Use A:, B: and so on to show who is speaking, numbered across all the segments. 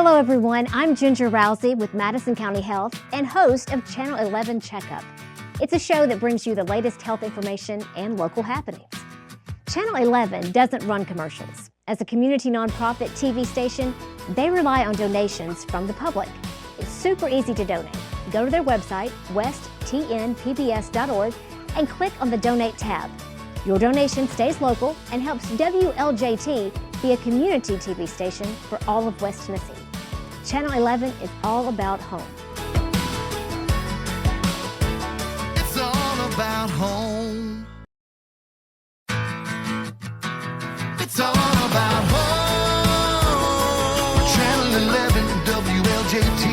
A: Hello, everyone. I'm Ginger Rousey with Madison County Health and host of Channel 11 Checkup. It's a show that brings you the latest health information and local happenings. Channel 11 doesn't run commercials. As a community nonprofit TV station, they rely on donations from the public. It's super easy to donate. Go to their website, westtnpbs.org, and click on the Donate tab. Your donation stays local and helps WLJT be a community TV station for all of West Tennessee. Channel 11 is all about home.
B: It's all about home. It's all about home. Channel 11 WLJT.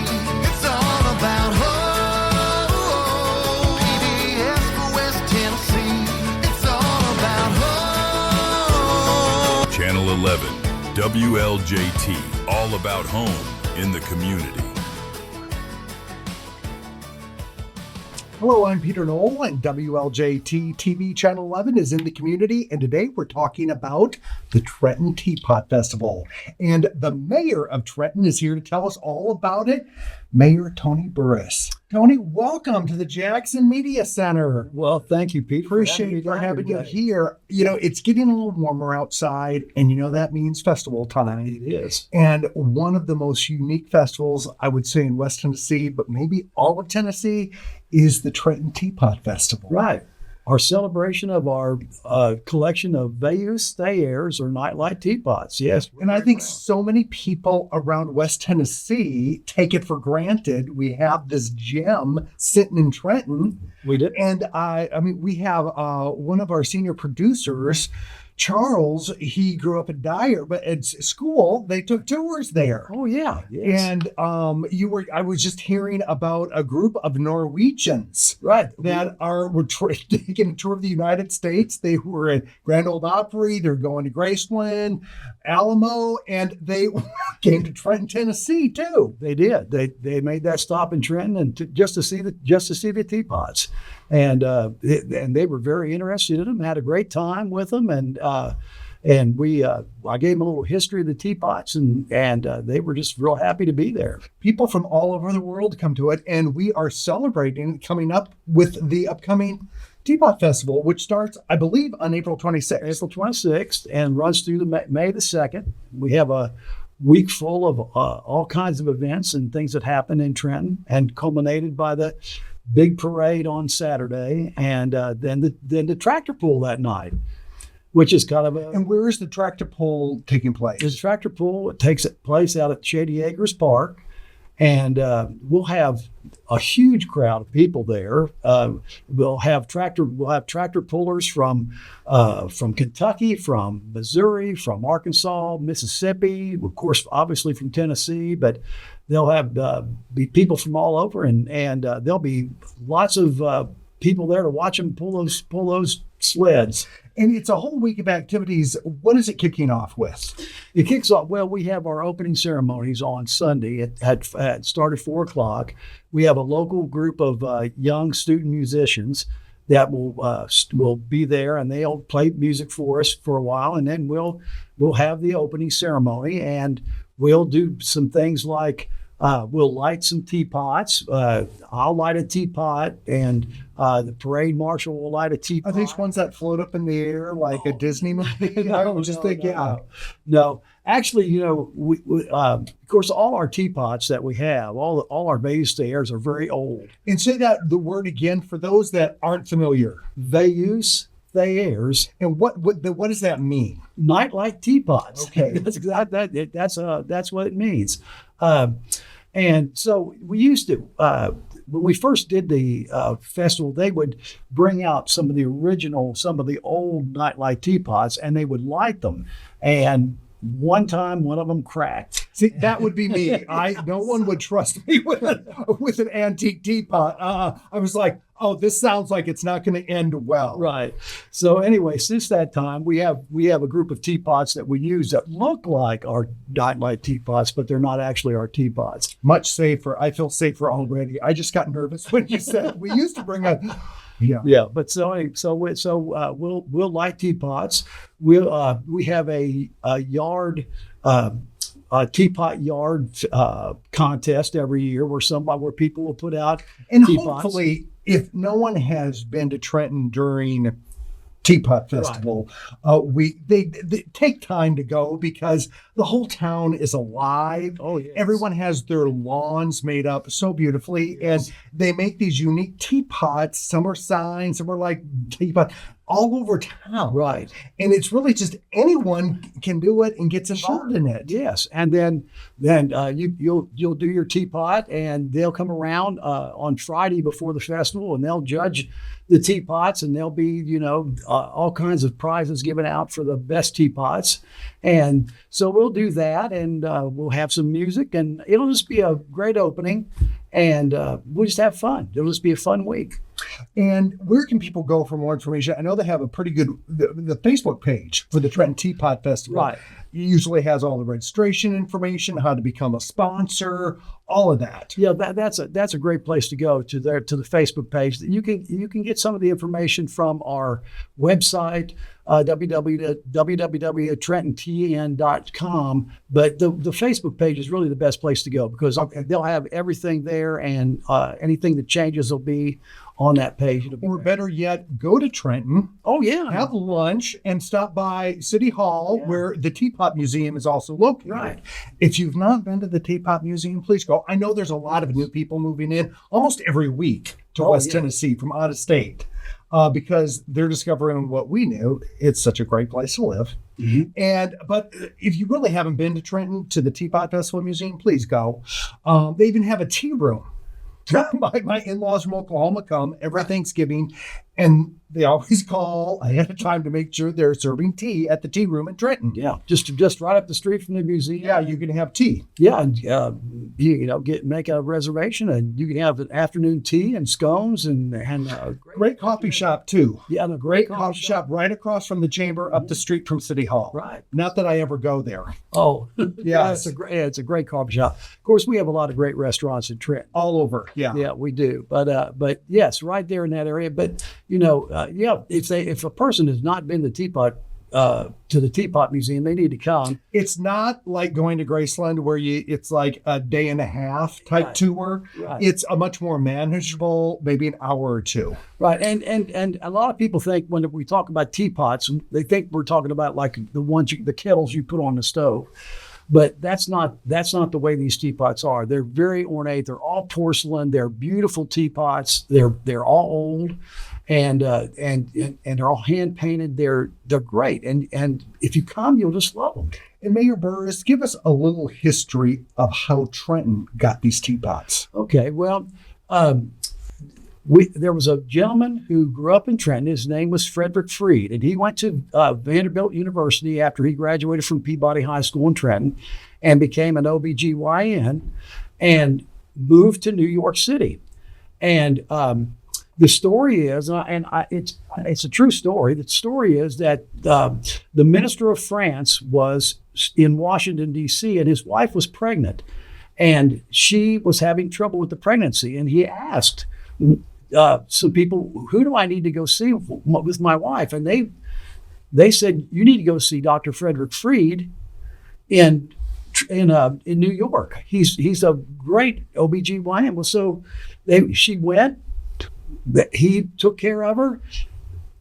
B: It's all about home. PBS for West Tennessee. It's all about home.
C: Channel 11 WLJT. All about home in the community.
D: Hello, I'm Peter Knoll, and WLJT TV Channel 11 is in the community, and today we're talking about the Trenton Teapot Festival. And the mayor of Trenton is here to tell us all about it, Mayor Tony Burris. Tony, welcome to the Jackson Media Center.
E: Well, thank you, Pete.
D: Appreciate you having you here. You know, it's getting a little warmer outside, and you know that means festival time.
E: It is.
D: And one of the most unique festivals, I would say, in West Tennessee, but maybe all of Tennessee, is the Trenton Teapot Festival.
E: Right. Our celebration of our collection of Veilleux Thayers or nightlight teapots. Yes.
D: And I think so many people around West Tennessee take it for granted. We have this gem sitting in Trenton.
E: We did.
D: And I mean, we have one of our senior producers, Charles. He grew up in Dyer, but at school they took tours there.
E: Oh yeah. Yes.
D: And I was just hearing about a group of Norwegians,
E: Right.
D: that were taking a tour of the United States. They were at Grand Ole Opry. They're going to Graceland, Alamo, and they came to Trenton, Tennessee too.
E: They did. They made that stop in Trenton and just to see the teapots, and they were very interested in them. Had a great time with them, and we I gave them a little history of the teapots, and they were just real happy to be there.
D: People from all over the world come to it, and we are celebrating coming up with the upcoming Teapot Festival, which starts, I believe, on April 26th.
E: April 26th and runs through May the 2nd. We have a week full of all kinds of events and things that happen in Trenton, and culminated by the big parade on Saturday, and then the tractor pull that night, which is kind of a...
D: And where is the tractor pull taking place?
E: The tractor pull, it takes place out at Shady Acres Park, and we'll have a huge crowd of people there. We'll have tractor pullers from Kentucky, from Missouri, from Arkansas, Mississippi, of course, obviously from Tennessee, but they'll have be people from all over, and there'll be lots of people there to watch them pull those sleds.
D: And it's a whole week of activities. What is it kicking off with?
E: It kicks off, well, we have our opening ceremonies on Sunday. It had started 4:00. We have a local group of young student musicians that will be there, and they'll play music for us for a while, and then we'll have the opening ceremony, and we'll do some things like we'll light some teapots. I'll light a teapot, and the parade marshal will light a teapot.
D: Are these ones that float up in the air like a Disney movie? I was just thinking,
E: No, actually, you know, we of course, all our teapots that we have, all our Veilleux Thayers are very old.
D: And say that the word again for those that aren't familiar.
E: Veilleux Thayers.
D: And what does that mean?
E: Nightlight teapots.
D: Okay.
E: That's what it means. And so we used to, when we first did the festival, they would bring out some of the old nightlight teapots, and they would light them. And one time, one of them cracked.
D: See, that would be me. No one would trust me with an antique teapot. I was like, oh, this sounds like it's not going to end well.
E: Right. So anyway, since that time, we have a group of teapots that we use that look like our nightlight teapots, but they're not actually our teapots.
D: Much safer. I feel safer already. I just got nervous when you said we used to bring a.
E: Yeah. But we'll light teapots. We have a yard a teapot yard contest every year where people will put out
D: And
E: teapots.
D: hopefully, if no one has been to Trenton during Teapot Festival, they take time to go because the whole town is alive.
E: Oh, yes.
D: Everyone has their lawns made up so beautifully, and they make these unique teapots. Some are signs, some are like teapot all over town.
E: Right.
D: And it's really just anyone can do it and gets involved in it.
E: Yes, and then you'll do your teapot, and they'll come around on Friday before the festival, and they'll judge the teapots, and there'll be all kinds of prizes given out for the best teapots, and so we'll do that, and we'll have some music, and it'll just be a great opening, and we'll just have fun. It'll just be a fun week.
D: And where can people go for more information? I know they have a pretty good the Facebook page for the Trenton Teapot Festival.
E: Right.
D: It usually has all the registration information, how to become a sponsor, all of that.
E: Yeah, that's a great place to go to the Facebook page. You can get some of the information from our website, www.trentontn.com. But the Facebook page is really the best place to go because they'll have everything there, and anything that changes will be on that page.
D: Or better yet, go to Trenton.
E: Oh yeah,
D: Have lunch and stop by City Hall, where the Teapot Museum is also located.
E: Right.
D: If you've not been to the Teapot Museum, please go. I know there's a lot of new people moving in almost every week to West Tennessee from out of state because they're discovering what we knew. It's such a great place to live. Mm-hmm. But if you really haven't been to Trenton, to the Teapot Festival Museum, please go. They even have a tea room. My in-laws from Oklahoma come every Thanksgiving, and they always call ahead of time to make sure they're serving tea at the tea room in Trenton.
E: Yeah, just right up the street from the museum.
D: Yeah, you can have tea.
E: Yeah, and make a reservation, and you can have an afternoon tea and scones and
D: Great coffee shop too.
E: Yeah, and a
D: Great coffee shop right across from the chamber, up the street from City Hall.
E: Right.
D: Not that I ever go there.
E: Oh,
D: yeah,
E: it's a great coffee shop. Of course, we have a lot of great restaurants in Trenton.
D: All over.
E: Yeah, we do. But yes, right there in that area. But if a person has not been to the Teapot Museum, they need to come.
D: It's not like going to Graceland where it's like a day and a half type tour.
E: Right.
D: It's a much more manageable, maybe an hour or two.
E: Right. And a lot of people think when we talk about teapots, they think we're talking about like the kettles you put on the stove. But that's not the way these teapots are. They're very ornate. They're all porcelain. They're beautiful teapots. They're all old, and they're all hand painted. They're great. And if you come, you'll just love them.
D: And Mayor Burris, give us a little history of how Trenton got these teapots.
E: Okay. Well, there was a gentleman who grew up in Trenton. His name was Frederick Freed, and he went to Vanderbilt University after he graduated from Peabody High School in Trenton and became an OBGYN and moved to New York City. And the story is, it's a true story. The story is that the minister of France was in Washington, D.C., and his wife was pregnant, and she was having trouble with the pregnancy, and he asked some people, who do I need to go see with my wife? And they said, you need to go see Dr. Frederick Freed in New York. He's a great OBGYN. Well, so she went, he took care of her.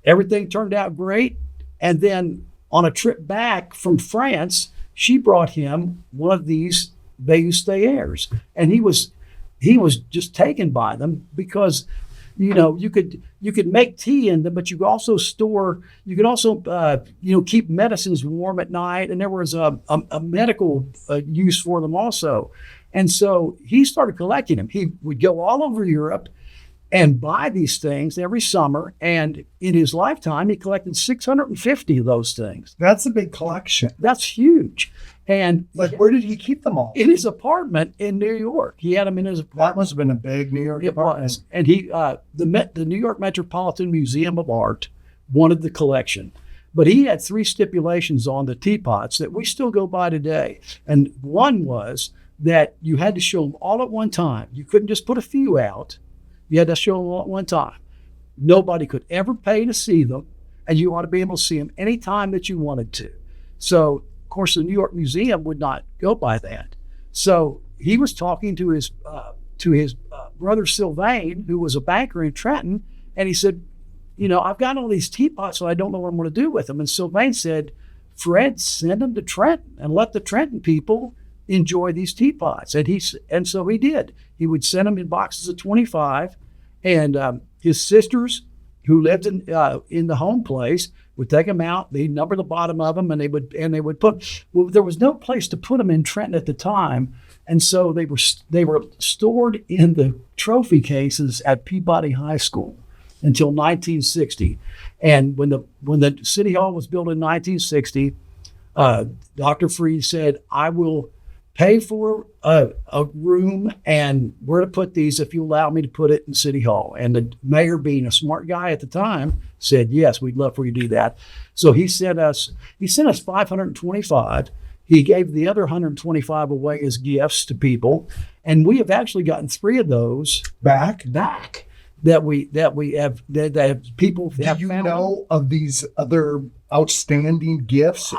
E: Everything turned out great. And then on a trip back from France, she brought him one of these Bayou Stayers. And he was just taken by them because, you could make tea in them, but you could also keep medicines warm at night. And there was a medical use for them also. And so he started collecting them. He would go all over Europe and buy these things every summer. And in his lifetime, he collected 650 of those things.
D: That's a big collection.
E: That's huge. And
D: where did he keep them all?
E: In his apartment in New York. He had them in his apartment.
D: That must have been a big New York apartment.
E: Was. And he, the New York Metropolitan Museum of Art wanted the collection. But he had 3 stipulations on the teapots that we still go by today. And one was that you had to show them all at one time. You couldn't just put a few out. You had to show them all at one time. Nobody could ever pay to see them, and you ought to be able to see them anytime that you wanted to. So, of course, the New York Museum would not go by that. So he was talking to his brother Sylvain, who was a banker in Trenton, and he said, I've got all these teapots, so I don't know what I'm going to do with them. And Sylvain said, Fred, send them to Trenton and let the Trenton people enjoy these teapots. And so he did. He would send them in boxes of 25, and his sisters, who lived in the home place, would take them out. They'd number the bottom of them, and they would put. Well, there was no place to put them in Trenton at the time, and so they were stored in the trophy cases at Peabody High School until 1960. And when the City Hall was built in 1960, Dr. Freed said, "I will pay for a room and where to put these if you allow me to put it in City Hall." And the mayor, being a smart guy at the time, said, "Yes, we'd love for you to do that." So he sent us 525. He gave the other 125 away as gifts to people, and we have actually gotten 3 of those back that have people.
D: Do you know of these other outstanding gifts?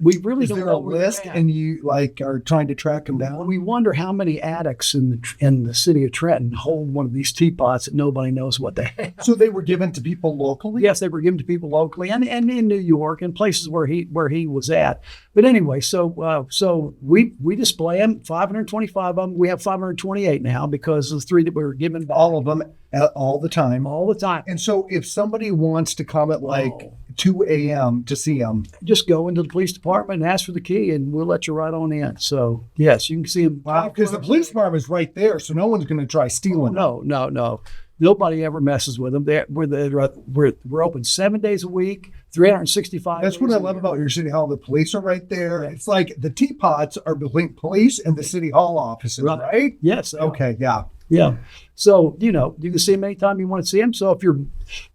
E: We really
D: Is
E: don't
D: there
E: know
D: a
E: where they're
D: list,
E: at.
D: and you are trying to track them down?
E: We wonder how many attics in the city of Trenton hold one of these teapots that nobody knows what they have.
D: So they were given to people locally?
E: Yes, they were given to people locally and in New York and places where he was at. But anyway, so we display them, 525 of them. We have 528 now because of the 3 that we were given back.
D: All of them, all the time.
E: All the time.
D: And so if somebody wants to come at 2 a.m. to see them,
E: Just go into the police department and ask for the key, and we'll let you right on in. So yes, you can see them.
D: wow, because the police department is right there, so no one's going to try stealing them.
E: No. Nobody ever messes with them. We're open 7 days a week, 365
D: That's what
E: days
D: I
E: a
D: love
E: year.
D: about your city hall. The police are right there. It's like the teapots are between police and the city hall offices, right?
E: Yes.
D: Okay, yeah.
E: Yeah. So, you can see them anytime you want to see them. So if you're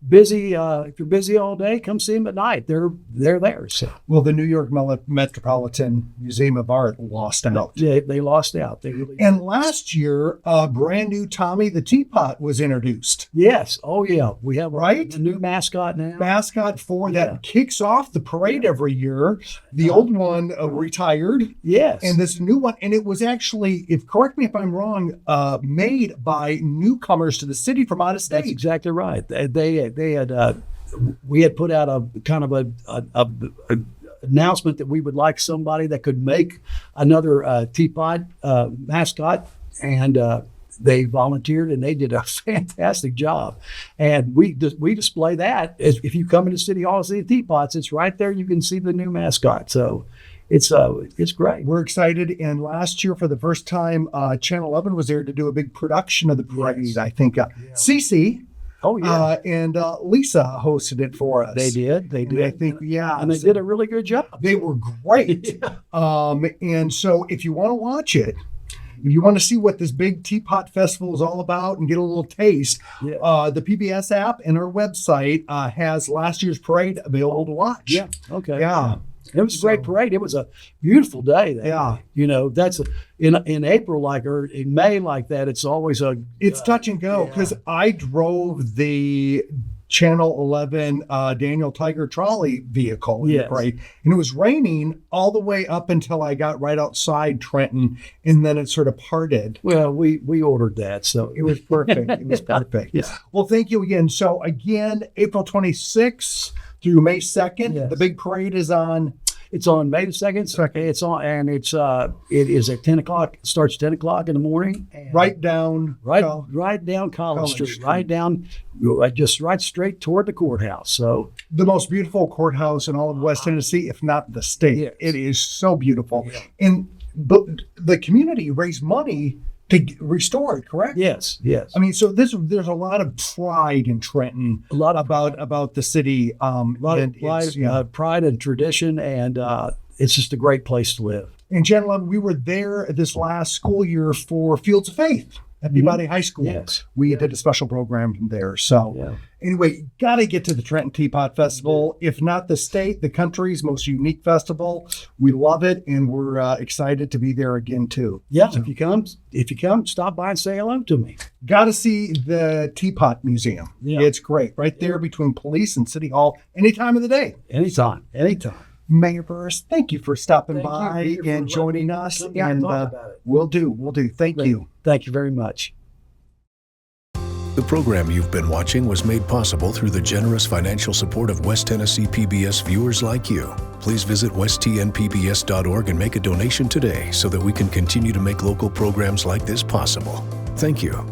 E: busy all day, come see them at night. They're there. So
D: Well, the New York Metropolitan Museum of Art lost out.
E: they lost out. They really
D: And last year, a brand new Tommy the Teapot was introduced.
E: Yes. Oh yeah. We have
D: Right?
E: a new mascot now.
D: Mascot for that kicks off the parade every year. The old one retired,
E: Yes.
D: and this new one, and it was actually, correct me if I'm wrong, made by newcomers to the city from out of state.
E: That's exactly right. They had we had put out a kind of a announcement that we would like somebody that could make another teapot mascot, and they volunteered and they did a fantastic job. And we display that if you come into City Hall and see the teapots, it's right there. You can see the new mascot. So it's great.
D: We're excited. And last year, for the first time, Channel 11 was there to do a big production of the parade.
E: Yes.
D: I think Cece
E: Oh yeah,
D: and Lisa hosted it for us.
E: they did. They did.
D: I think, yeah.
E: and they did a really good job.
D: They were great. And so if you want to watch it, if you want to see what this big Teapot Festival is all about and get a little taste,
E: Yeah.
D: the PBS app and our website has last year's parade available to watch.
E: Yeah. Okay.
D: Yeah.
E: It was a great parade. It was a beautiful day.
D: Yeah.
E: That's in April or in May like that. It's always
D: It's touch and go because I drove the Channel 11 Daniel Tiger trolley vehicle in the
E: Yes.
D: parade, and it was raining all the way up until I got right outside Trenton, and then it sort of parted.
E: Well, we ordered that, so
D: It was perfect. It was perfect.
E: Yeah.
D: Well, thank you again. So again, April 26th through May 2nd,
E: Yes.
D: the big parade is on.
E: It's on May the 2nd. It's on, and it is at 10 o'clock. It starts 10 o'clock in the morning. And
D: Right down.
E: right down College
D: College
E: Street,
D: Street.
E: right down, just right straight toward the courthouse. So
D: The most beautiful courthouse in all of West Tennessee, if not the state.
E: Yes.
D: It is so beautiful.
E: Yeah.
D: And the community raised money to restore it, correct?
E: yes.
D: I mean, so there's a lot of pride in Trenton
E: A lot of
D: about the city.
E: a lot of pride and tradition, and it's just a great place to live.
D: And Channel 11, we were there this last school year for Fields of Faith at Peabody High School.
E: Yes.
D: We did a special program from there. So
E: Yeah.
D: anyway, got to get to the Trenton Teapot Festival. If not the state, the country's most unique festival. We love it, and we're excited to be there again too.
E: Yeah, if you come, stop by and say hello to me.
D: Got to see the Teapot Museum.
E: Yeah.
D: It's great. Right there between police and City Hall any time of the day.
E: Anytime.
D: Mayor Burris, thank you for stopping
E: Thank you,
D: by
E: Peter, for
D: and
E: letting
D: joining
E: me
D: us.
E: come down
D: And
E: and talk about it.
D: we'll do. Thank you.
E: Thank you very much.
F: The program you've been watching was made possible through the generous financial support of West Tennessee PBS viewers like you. Please visit westtnpbs.org and make a donation today so that we can continue to make local programs like this possible. Thank you.